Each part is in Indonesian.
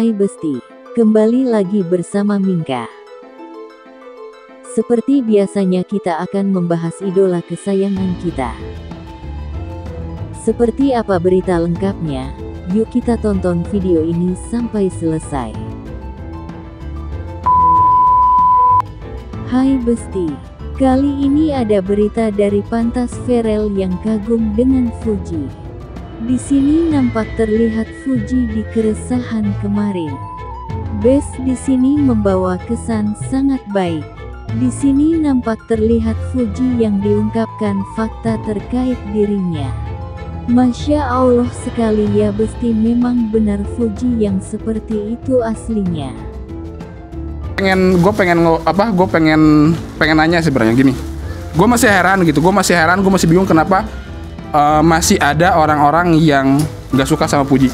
Hai Besti, kembali lagi bersama Mingka. Seperti biasanya kita akan membahas idola kesayangan kita. Seperti apa berita lengkapnya? Yuk kita tonton video ini sampai selesai. Hai Besti, kali ini ada berita dari Pantas Verel yang kagum dengan Fuji. Di sini nampak terlihat Fuji di keresahan kemarin. Bes di sini membawa kesan sangat baik. Di sini nampak terlihat Fuji yang diungkapkan fakta terkait dirinya. Masya Allah sekali ya Besti, memang benar Fuji yang seperti itu aslinya. Gue pengen nanya sebenarnya gini. Gue masih heran, gue masih bingung kenapa masih ada orang-orang yang nggak suka sama Fuji.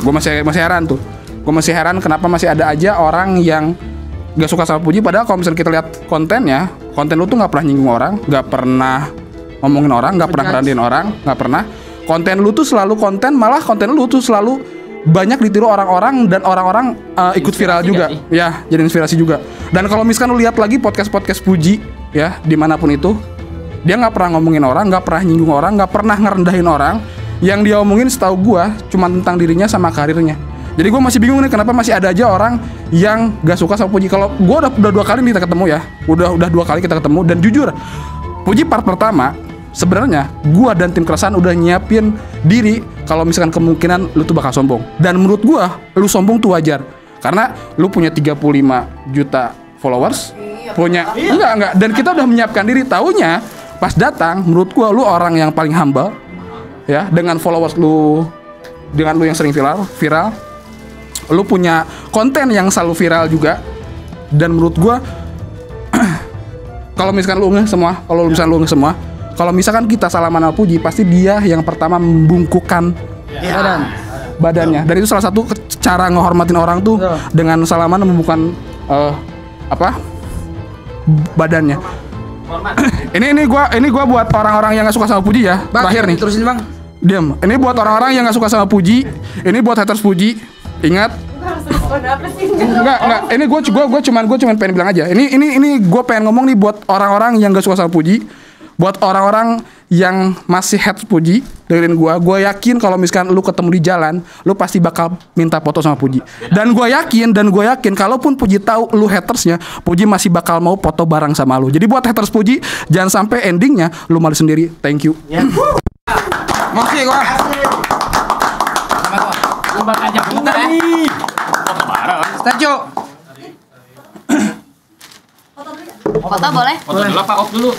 Gue masih heran tuh. Gue masih heran kenapa masih ada aja orang yang nggak suka sama Fuji. Padahal kalau misalnya kita lihat kontennya, konten lu tuh nggak pernah nyinggung orang, nggak pernah ngomongin orang, nggak pernah ngerendahin orang, nggak pernah. Konten lu tuh selalu malah konten lu tuh selalu banyak ditiru orang-orang dan orang-orang ikut viral juga. Ya, jadi inspirasi juga. Dan kalau misalkan lu lihat lagi podcast Fuji ya, dimanapun itu, dia nggak pernah ngomongin orang, nggak pernah nyinggung orang, nggak pernah ngerendahin orang. Yang dia omongin setahu gue cuma tentang dirinya sama karirnya. Jadi gue masih bingung nih kenapa masih ada aja orang yang nggak suka sama Fuji. Kalau gue udah 2 kali nih kita ketemu ya, udah 2 kali kita ketemu, dan jujur Fuji part pertama sebenarnya gue dan tim keresahan udah nyiapin diri kalau misalkan kemungkinan lu tuh bakal sombong. Dan menurut gue lu sombong tuh wajar karena lu punya 35 juta followers, punya enggak, dan kita udah menyiapkan diri. Taunya pas datang, menurut gua lu orang yang paling humble ya, dengan followers lu, dengan lu yang sering viral, lu punya konten yang selalu viral juga. Dan menurut gua kalau misalkan lu nge semua, kalau misalkan kita salaman sama Fuji, pasti dia yang pertama membungkukkan badannya. Dan itu salah satu cara ngehormatin orang tuh dengan salaman membungkukkan badannya. Ini gua buat orang-orang yang nggak suka sama Fuji ya. Terakhir nih. Terusin Bang. Diam. Ini buat orang-orang yang nggak suka sama Fuji. Ini buat haters Fuji. Ingat. Enggak. Ini gua cuman pengen bilang aja. Ini gua pengen ngomong nih buat orang-orang yang nggak suka sama Fuji. Buat orang-orang yang masih hate Fuji, dengerin gue yakin kalau misalkan lu ketemu di jalan, lu pasti bakal minta foto sama Fuji. Dan gue yakin kalaupun Fuji tahu lu hatersnya, Fuji masih bakal mau foto bareng sama lu. Jadi buat haters Fuji, jangan sampai endingnya lu malu sendiri. Thank you. Makasih gua. Coba aja bentar ya. Foto bareng. Statue. Foto boleh? Foto dulu apa off dulu?